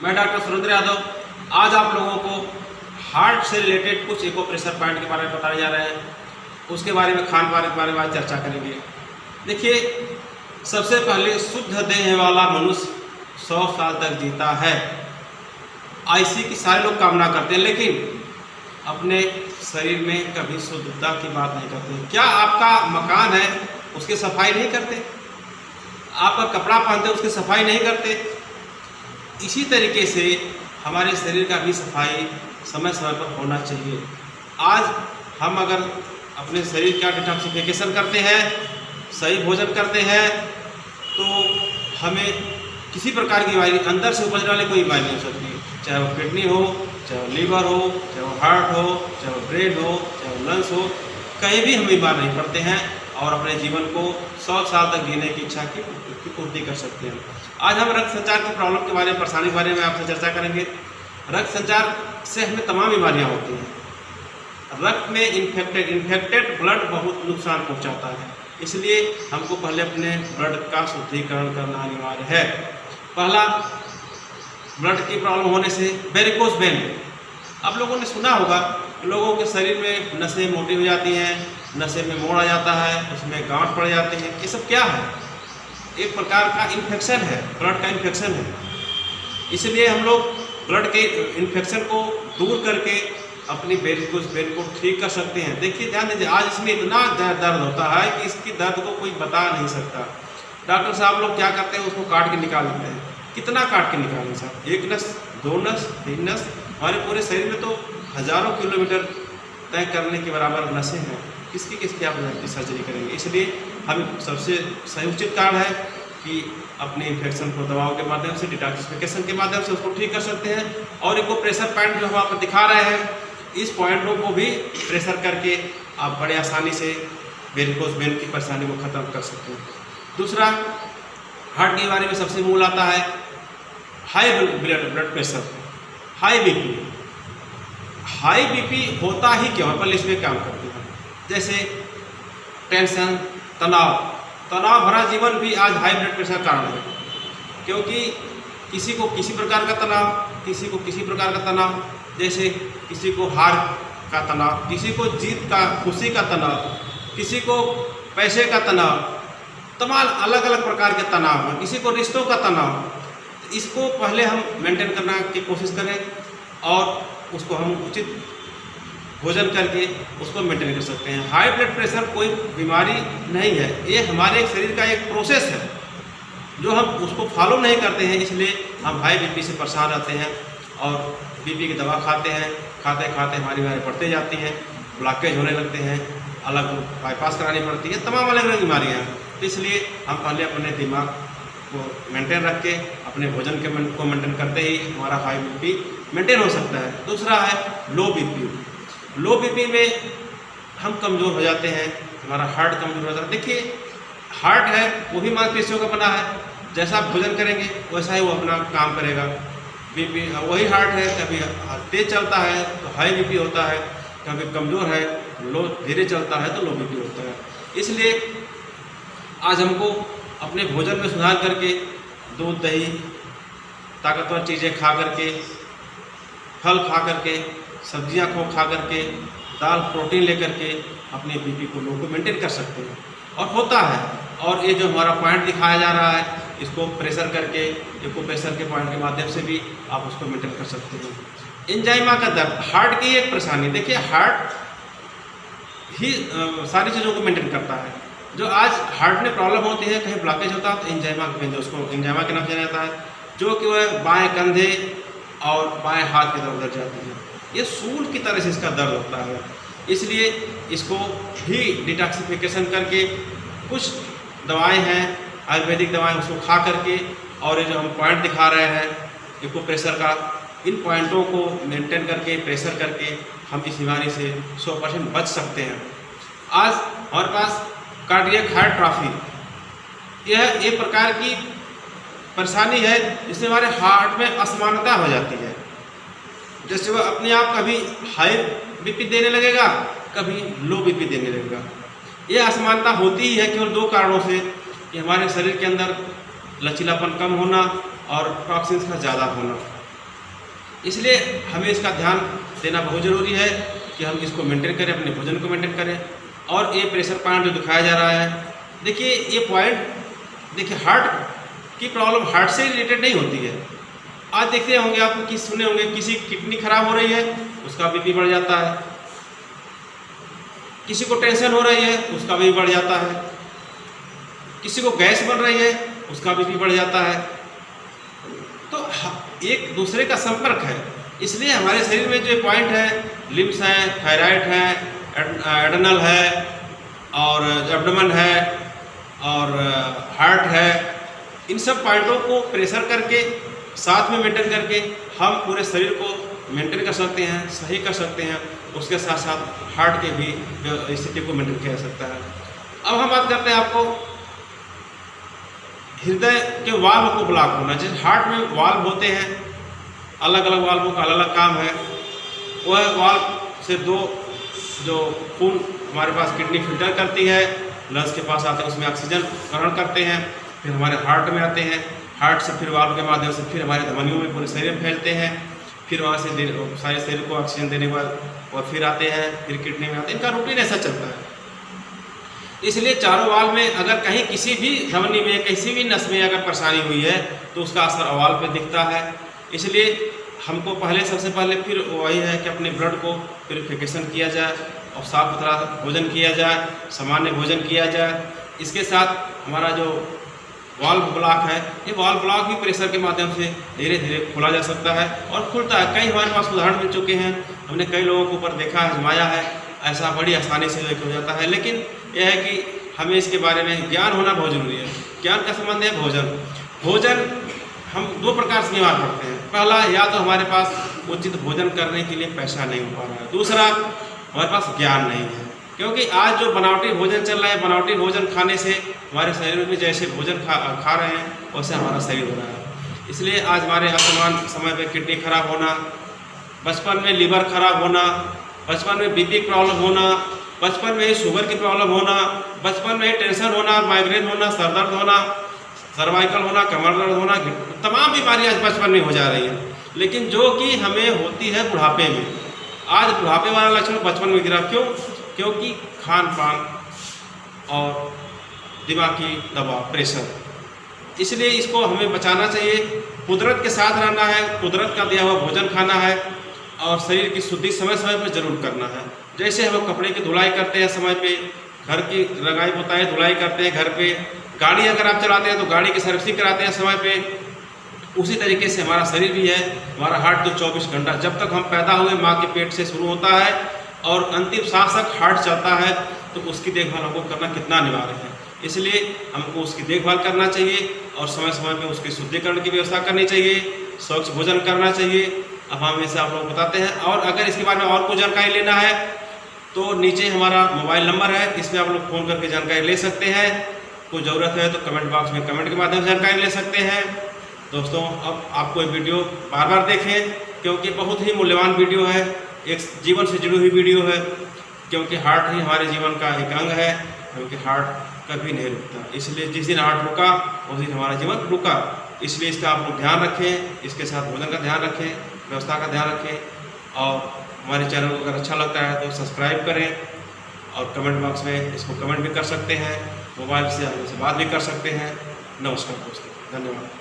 मैं डॉक्टर सुरेंद्र यादव आज आप लोगों को हार्ट से रिलेटेड कुछ एक्यूप्रेशर पॉइंट के बारे में बताने जा रहे हैं। उसके बारे में खान पान के बारे में आज चर्चा करेंगे। देखिए, सबसे पहले शुद्ध देह वाला मनुष्य 100 साल तक जीता है, ऐसी की सारे लोग कामना करते हैं, लेकिन अपने शरीर में कभी शुद्धता की बात नहीं करते। क्या आपका मकान है उसकी सफाई नहीं करते? आपका कपड़ा पहनते उसकी सफाई नहीं करते? इसी तरीके से हमारे शरीर का भी सफाई समय समय पर होना चाहिए। आज हम अगर अपने शरीर का डिटॉक्सिफिकेशन करते हैं, सही भोजन करते हैं, तो हमें किसी प्रकार की बीमारी अंदर से उपजने वाली कोई बीमारी नहीं हो सकती, चाहे वो किडनी हो, चाहे वो लीवर हो, चाहे वो हार्ट हो, चाहे वो ब्रेन हो, चाहे वो लंग्स हो, कहीं भी हम बीमार नहीं पड़ते हैं और अपने जीवन को 100 साल तक जीने की इच्छा की पूर्ति कर सकते हैं। आज हम रक्त संचार की प्रॉब्लम के बारे में, परेशानी के बारे में आपसे चर्चा करेंगे। रक्त संचार से हमें तमाम बीमारियां होती हैं। रक्त में इन्फेक्टेड ब्लड बहुत नुकसान पहुंचाता है, इसलिए हमको पहले अपने ब्लड का शुद्धिकरण करना अनिवार्य है। पहला, ब्लड की प्रॉब्लम होने से वेरिकोस वेन। आप लोगों ने सुना होगा, लोगों के शरीर में नसें मोटी हो जाती हैं, नसें में मोड़ आ जाता है, उसमें गांठ पड़ जाते हैं। ये सब क्या है? एक प्रकार का इन्फेक्शन है, ब्लड का इन्फेक्शन है। इसलिए हम लोग ब्लड के इन्फेक्शन को दूर करके अपनी वेरिकोस वेन को ठीक कर सकते हैं। देखिए, ध्यान दीजिए, आज इसमें इतना दर्द होता है कि इसकी दर्द को कोई बता नहीं सकता। डॉक्टर साहब लोग क्या करते हैं, उसको काट के निकाल देते हैं। कितना काट के निकालें साहब? 1 नस, 2 नस, 3 नस? हमारे पूरे शरीर में तो हज़ारों किलोमीटर तय करने के बराबर नसें हैं। किसकी आप सर्जरी करेंगे? इसलिए हम सबसे सही उचित कारण है कि अपने इन्फेक्शन को दवाओं के माध्यम से, डिटॉक्सिफिकेशन के माध्यम से उसको ठीक कर सकते हैं। और एक्यूप्रेशर पॉइंट जो हम आपको दिखा रहे हैं, इस पॉइंटों को भी प्रेशर करके आप बड़े आसानी से वेरिकोस वेन की परेशानी को ख़त्म कर सकते हैं। दूसरा, हार्ट के बारे में सबसे मूल आता है high blood pressure, high BP. High BP होता ही क्यों है? पहले इसमें काम करते हैं। जैसे टेंशन, तनाव भरा जीवन भी आज हाई ब्लड प्रेशर का कारण है, क्योंकि किसी को किसी प्रकार का तनाव, किसी को किसी प्रकार का तनाव, जैसे किसी को हार का तनाव, किसी को जीत का, खुशी का तनाव, किसी को पैसे का तनाव, तमाम अलग अलग प्रकार के तनाव हैं, किसी को रिश्तों का तनाव। इसको पहले हम मेंटेन करने की कोशिश करें और उसको हम उचित भोजन करके उसको मेंटेन कर सकते हैं। हाई ब्लड प्रेशर कोई बीमारी नहीं है, ये हमारे शरीर का एक प्रोसेस है जो हम उसको फॉलो नहीं करते हैं, इसलिए हम हाई बीपी से परेशान रहते हैं और बीपी की दवा खाते हैं। खाते खाते हमारी बीमारी बढ़ते जाती हैं, ब्लॉकेज होने लगते हैं, अलग बाईपास करानी पड़ती है, तमाम अलग अलग बीमारियाँ हैं। तो इसलिए हम पहले अपने दिमाग को मेंटेन रख के अपने भोजन को मेंटेन करते ही हमारा हाई बीपी मेंटेन हो सकता है। दूसरा है लो बीपी। लो बीपी में हम कमज़ोर हो जाते हैं, हमारा हार्ट कमज़ोर हो जाता है। देखिए, हार्ट है वो भी मांसपेशियों का बना है, जैसा आप भोजन करेंगे वैसा ही वो अपना काम करेगा। बीपी वही हार्ट है, कभी तेज चलता है तो हाई बीपी होता है, कभी कमज़ोर है लो, धीरे चलता है तो लो बीपी होता है। इसलिए आज हमको अपने भोजन में सुधार करके दूध, दही, ताकतवर चीज़ें खा करके, फल खा करके, सब्जियां को खा करके, दाल, प्रोटीन लेकर के अपने बीपी को लो को मेंटेन कर सकते हैं। और होता है। और ये जो हमारा पॉइंट दिखाया जा रहा है, इसको प्रेशर करके, एक्यूप्रेशर के पॉइंट के माध्यम से भी आप उसको मेंटेन कर सकते हैं। एंजाइमा का दर्द, हार्ट की एक परेशानी। देखिए, हार्ट ही सारी चीज़ों को मेंटेन करता है। जो आज हार्ट में प्रॉब्लम होती है, कहीं ब्लॉकेज होता है तो एंजाइमा जो उसको एंजाइमा के नाम से जाना जाता है, जो कि वह बाएँ कंधे और बाएँ हाथ की तरफ उधर जाती है। ये सूल की तरह से इसका दर्द होता है, इसलिए इसको भी डिटॉक्सिफिकेशन करके कुछ दवाएं हैं, आयुर्वेदिक दवाएं, उसको खा करके, और ये जो हम पॉइंट दिखा रहे हैं एक्यूप्रेशर का, इन पॉइंटों को मेंटेन करके, प्रेशर करके हम इस बीमारी से 100% बच सकते हैं। आज हमारे पास कार्डियक हाइपरट्रॉफी, यह एक प्रकार की परेशानी है जिससे हमारे हार्ट में असमानता हो जाती है। जैसे वह अपने आप कभी हाई बीपी देने लगेगा, कभी लो बीपी देने लगेगा। ये असमानता होती ही है केवल 2 कारणों से, कि हमारे शरीर के अंदर लचीलापन कम होना और टॉक्सिन्स का ज़्यादा होना। इसलिए हमें इसका ध्यान देना बहुत ज़रूरी है कि हम इसको मेंटेन करें, अपने भोजन को मेंटेन करें। और ये प्रेशर पॉइंट जो दिखाया जा रहा है, देखिए ये पॉइंट, देखिए हार्ट की प्रॉब्लम हार्ट से रिलेटेड नहीं होती है। आज देखते होंगे आप कि सुने होंगे किसी की किडनी खराब हो रही है, उसका बीपी बढ़ जाता है, किसी को टेंशन हो रही है, उसका बीपी बढ़ जाता है, किसी को गैस बन रही है, उसका बीपी बढ़ जाता है। तो एक दूसरे का संपर्क है। इसलिए हमारे शरीर में जो पॉइंट है, लिम्स है, थायराइड है, एडनल है और एब्डोमेन है और हार्ट है, इन सब पॉइंटों को प्रेशर करके साथ में मेंटेन करके हम पूरे शरीर को मेंटेन कर सकते हैं, सही कर सकते हैं। उसके साथ साथ हार्ट के भी स्थिति को मेंटेन किया जा सकता है। अब हम बात करते हैं आपको हृदय के वाल्व को ब्लॉक होना। जैसे हार्ट में वाल्व होते हैं, अलग अलग वाल्वों का अलग अलग काम है। वह वाल्व से दो जो खून हमारे पास किडनी फिल्टर करती है, लंग्स के पास आते हैं, उसमें ऑक्सीजन ग्रहण करते हैं, फिर हमारे हार्ट में आते हैं, हार्ट से फिर वाल्व के माध्यम से फिर हमारे धमनियों में पूरे शरीर में फैलते हैं, फिर वहाँ से सारे शरीर को ऑक्सीजन देने के बाद और फिर आते हैं, फिर किडनी में आते हैं। इनका रूटीन ऐसा चलता है। इसलिए चारों वाल्व में अगर कहीं किसी भी धमनी में, किसी भी नस में अगर परेशानी हुई है तो उसका असर वाल्व पे दिखता है। इसलिए हमको सबसे पहले फिर वही है कि अपने ब्लड को प्यूरिफिकेशन किया जाए और साफ सुथरा भोजन किया जाए, सामान्य भोजन किया जाए। इसके साथ हमारा जो वाल्व ब्लॉक है, ये वाल्व ब्लॉक भी प्रेशर के माध्यम से धीरे धीरे खोला जा सकता है और खुलता है। कई हमारे पास उदाहरण मिल चुके हैं, हमने कई लोगों के ऊपर देखा, आजमाया है, ऐसा बड़ी आसानी से हो जाता है। लेकिन यह है कि हमें इसके बारे में ज्ञान होना बहुत जरूरी है। ज्ञान का संबंध है भोजन हम दो प्रकार से बीमार पड़ते हैं। पहला, या तो हमारे पास उचित भोजन करने के लिए पैसा नहीं हो पा रहा है, दूसरा हमारे पास ज्ञान नहीं है। क्योंकि आज जो बनावटी भोजन चल रहा है, बनावटी भोजन खाने से हमारे शरीर में जैसे भोजन खा रहे हैं वैसे हमारा शरीर हो रहा है। इसलिए आज हमारे वर्तमान समय पे किडनी खराब होना, बचपन में लीवर खराब होना, बचपन में बीपी प्रॉब्लम होना, बचपन में ही शुगर की प्रॉब्लम होना, बचपन में ही टेंशन होना, माइग्रेन होना, सर दर्द होना, सर्वाइकल होना, कमर दर्द होना, तमाम बीमारियाँ आज बचपन में हो जा रही हैं। लेकिन जो कि हमें होती है बुढ़ापे में। आज बुढ़ापे वाला लक्षण बचपन में गिरा, क्यों? क्योंकि खान पान और दिमागी दबाव, प्रेशर। इसलिए इसको हमें बचाना चाहिए, कुदरत के साथ रहना है, कुदरत का दिया हुआ भोजन खाना है और शरीर की शुद्धि समय समय पर जरूर करना है। जैसे हम कपड़े की धुलाई करते हैं समय पे, घर की रंगाई पुताई धुलाई करते हैं घर पे, गाड़ी अगर आप चलाते हैं तो गाड़ी की सर्विसिंग कराते हैं समय पे, उसी तरीके से हमारा शरीर भी है। हमारा हार्ट तो 24 घंटा, जब तक हम पैदा हुए माँ के पेट से शुरू होता है और अंतिम सांस तक हार्ट चलता है, तो उसकी देखभाल हमको करना कितना अनिवार्य है। इसलिए हमको उसकी देखभाल करना चाहिए और समय समय पे उसके शुद्धिकरण की व्यवस्था करनी चाहिए, स्वच्छ भोजन करना चाहिए। अब हम इसे आप लोग बताते हैं। और अगर इसके बारे में और कोई जानकारी लेना है तो नीचे हमारा मोबाइल नंबर है, इसमें आप लोग फ़ोन करके जानकारी ले सकते हैं। कोई ज़रूरत है तो कमेंट बॉक्स में कमेंट के माध्यम से जानकारी ले सकते हैं। दोस्तों, अब आपको ये वीडियो बार बार देखें क्योंकि बहुत ही मूल्यवान वीडियो है, एक जीवन से जुड़ी हुई वीडियो है। क्योंकि हार्ट ही हमारे जीवन का एक अंग है, क्योंकि हार्ट कभी नहीं रुकता। इसलिए जिस दिन हार्ट रुका उस दिन हमारा जीवन रुका। इसलिए इसका आप लोग ध्यान रखें, इसके साथ भोजन का ध्यान रखें, व्यवस्था का ध्यान रखें। और हमारे चैनल को अगर अच्छा लगता है तो सब्सक्राइब करें और कमेंट बॉक्स में इसको कमेंट भी कर सकते हैं, मोबाइल से आप मुझसे बात भी कर सकते हैं। नमस्कार दोस्तों, धन्यवाद।